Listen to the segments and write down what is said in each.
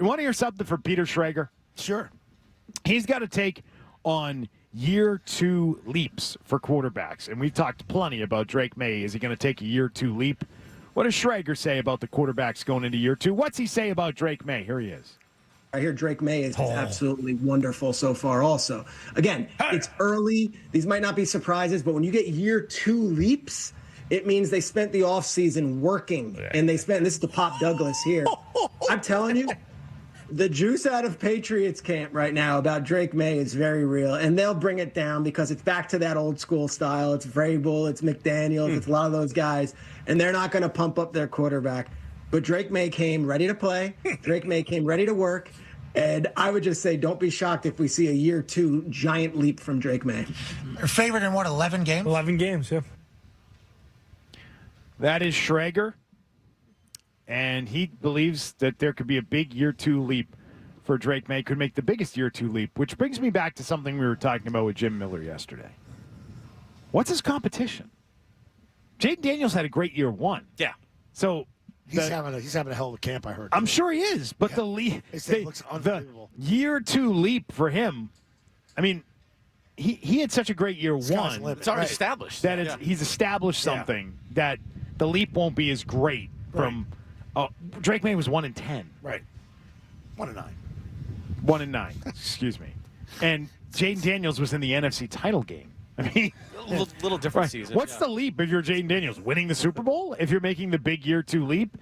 You want to hear something for Peter Schrager? Sure. He's got to take on year 2 leaps for quarterbacks. And we've talked plenty about Drake Maye. Is he going to take a year 2 leap? What does Schrager say about the quarterbacks going into year 2? What's he say about Drake Maye? Here he is. I hear Drake Maye is absolutely wonderful so far also. Again, it's early. These might not be surprises, but when you get year 2 leaps, it means they spent the offseason working. And this is the Pop Douglas here. I'm telling you, the juice out of Patriots camp right now about Drake Maye is very real, and they'll bring it down because it's back to that old school style. It's Vrabel, it's McDaniels, it's a lot of those guys, and they're not going to pump up their quarterback. But Drake Maye came ready to play. Drake Maye came ready to work, and I would just say don't be shocked if we see a year 2 giant leap from Drake Maye. Your favorite in what, 11 games? 11 games, yeah. That is Schrager. And he believes that there could be a big year 2 leap for Drake Maye. Could make the biggest year 2 leap, which brings me back to something we were talking about with Jim Miller yesterday. What's his competition? Jaden Daniels had a great year 1. Yeah. So he's having a hell of a camp, I heard. I'm sure he is, but the looks unbelievable. year 2 leap for him, I mean, he had such a great year 1. It's already established. That he's established something that the leap won't be as great from Drake Maye was 1-10. Right. 1-9. 1-9. Excuse me. And Jaden Daniels was in the NFC title game. I mean, a little different season. What's the leap if you're Jaden Daniels? Winning the Super Bowl? If you're making the big year 2 leap?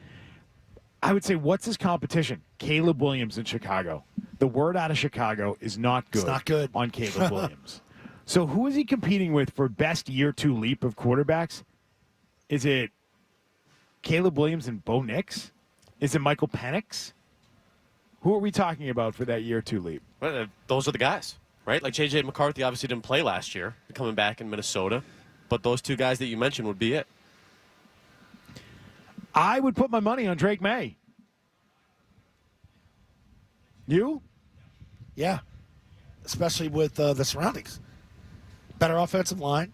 I would say, what's his competition? Caleb Williams in Chicago. The word out of Chicago is not good. It's not good on Caleb Williams. So who is he competing with for best year 2 leap of quarterbacks? Is it Caleb Williams and Bo Nix? Is it Michael Penix? Who are we talking about for that year 2 leap? Well, those are the guys, right? Like J.J. McCarthy obviously didn't play last year, coming back in Minnesota. But those 2 guys that you mentioned would be it. I would put my money on Drake Maye. You? Yeah. Especially with the surroundings. Better offensive line,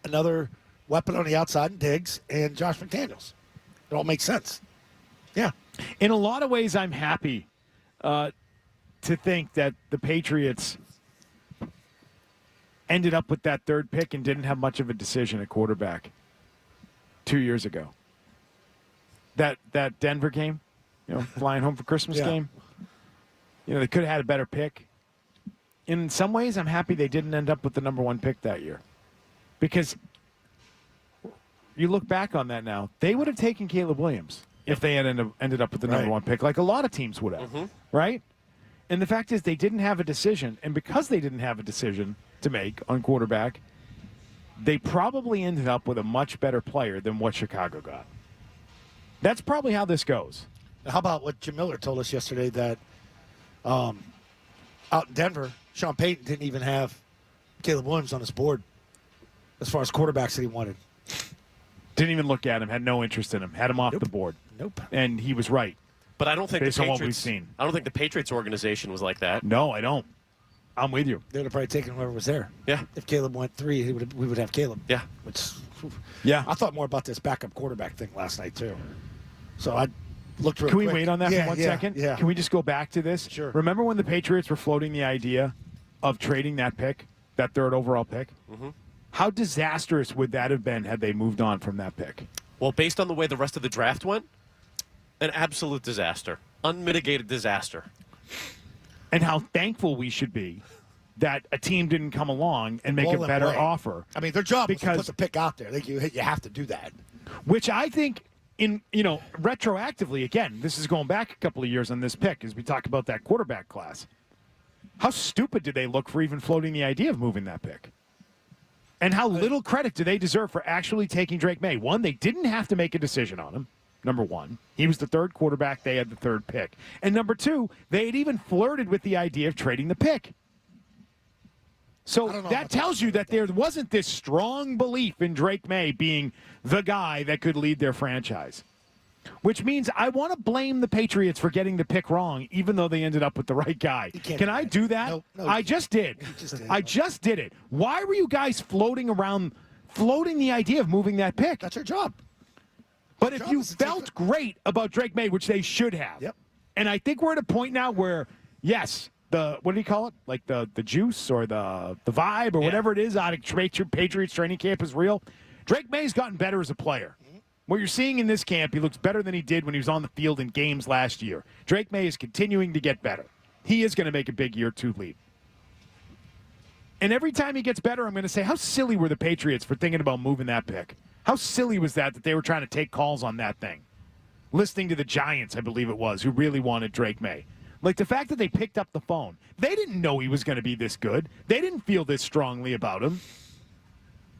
another weapon on the outside in Diggs, and Josh McDaniels. It all makes sense. Yeah. In a lot of ways, I'm happy to think that the Patriots ended up with that 3rd pick and didn't have much of a decision at quarterback 2 years ago. That Denver game, flying home for Christmas game, they could have had a better pick. In some ways, I'm happy they didn't end up with the number 1 pick that year. Because you look back on that now, they would have taken Caleb Williams if they had ended up with the number 1 pick, like a lot of teams would have, right? And the fact is they didn't have a decision, and because they didn't have a decision to make on quarterback, they probably ended up with a much better player than what Chicago got. That's probably how this goes. How about what Jim Miller told us yesterday that out in Denver, Sean Payton didn't even have Caleb Williams on his board as far as quarterbacks that he wanted. Didn't even look at him, had no interest in him, had him off the board. Nope. And he was right. But I don't think based the on Patriots, what we've seen. I don't think the Patriots organization was like that. No, I don't. I'm with you. They would have probably taken whoever was there. Yeah. If Caleb went 3, we would have Caleb. Yeah. I thought more about this backup quarterback thing last night, too. So I looked real Can we quick. wait on that for 1 second? Yeah. Can we just go back to this? Sure. Remember when the Patriots were floating the idea of trading that pick, that 3rd overall pick? Mm-hmm. How disastrous would that have been had they moved on from that pick? Well, based on the way the rest of the draft went, an absolute disaster. Unmitigated disaster. And how thankful we should be that a team didn't come along and make a better offer. I mean, their job was to put the pick out there. You have to do that. Which I think, retroactively, again, this is going back a couple of years on this pick as we talk about that quarterback class. How stupid did they look for even floating the idea of moving that pick? And how little credit do they deserve for actually taking Drake Maye? 1, they didn't have to make a decision on him. Number 1, he was the 3rd quarterback. They had the 3rd pick. And number 2, they had even flirted with the idea of trading the pick. So that tells you that there wasn't this strong belief in Drake Maye being the guy that could lead their franchise. Which means I want to blame the Patriots for getting the pick wrong, even though they ended up with the right guy. Can I do that? No, I just did. I just did it. Why were you guys floating the idea of moving that pick? That's your job. But if you felt great about Drake Maye, which they should have, And I think we're at a point now where, yes, what do you call it? Like the juice or the vibe or whatever it is out of Patriots training camp is real. Drake Maye's gotten better as a player. What you're seeing in this camp, he looks better than he did when he was on the field in games last year. Drake Maye is continuing to get better. He is going to make a big year 2 leap. And every time he gets better, I'm going to say, how silly were the Patriots for thinking about moving that pick? How silly was that they were trying to take calls on that thing? Listening to the Giants, I believe it was, who really wanted Drake Maye. Like, the fact that they picked up the phone, they didn't know he was going to be this good. They didn't feel this strongly about him.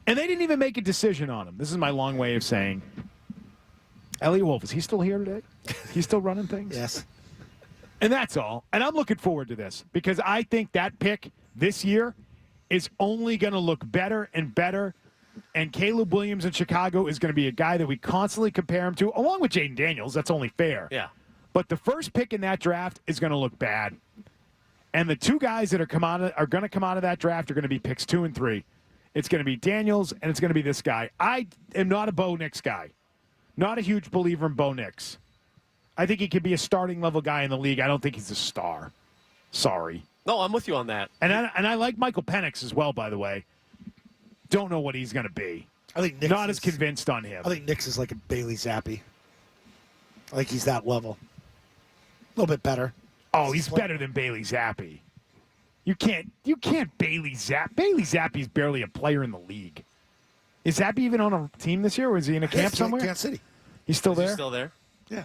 And they didn't even make a decision on him. This is my long way of saying, Elliot Wolf, is he still here today? He's still running things? Yes. And that's all. And I'm looking forward to this because I think that pick this year is only going to look better and better. And Caleb Williams in Chicago is going to be a guy that we constantly compare him to, along with Jaden Daniels. That's only fair. Yeah. But the first pick in that draft is going to look bad. And the 2 guys that are going to come out of that draft are going to be picks 2 and 3. It's going to be Daniels, and it's going to be this guy. I am not a Bo Nix guy. Not a huge believer in Bo Nix. I think he could be a starting level guy in the league. I don't think he's a star. Sorry. No, I'm with you on that. And I like Michael Penix as well, by the way. Don't know what he's going to be. I think Nix not as convinced on him. I think Nix is like a Bailey Zappi. I think he's that level. A little bit better. Oh, he's better than Bailey Zappi. You can't Bailey Zapp. Bailey Zappi's barely a player in the league. Is Zappi even on a team this year, or is he in a camp somewhere? Kansas City. He's still Is there? he still there? Yeah.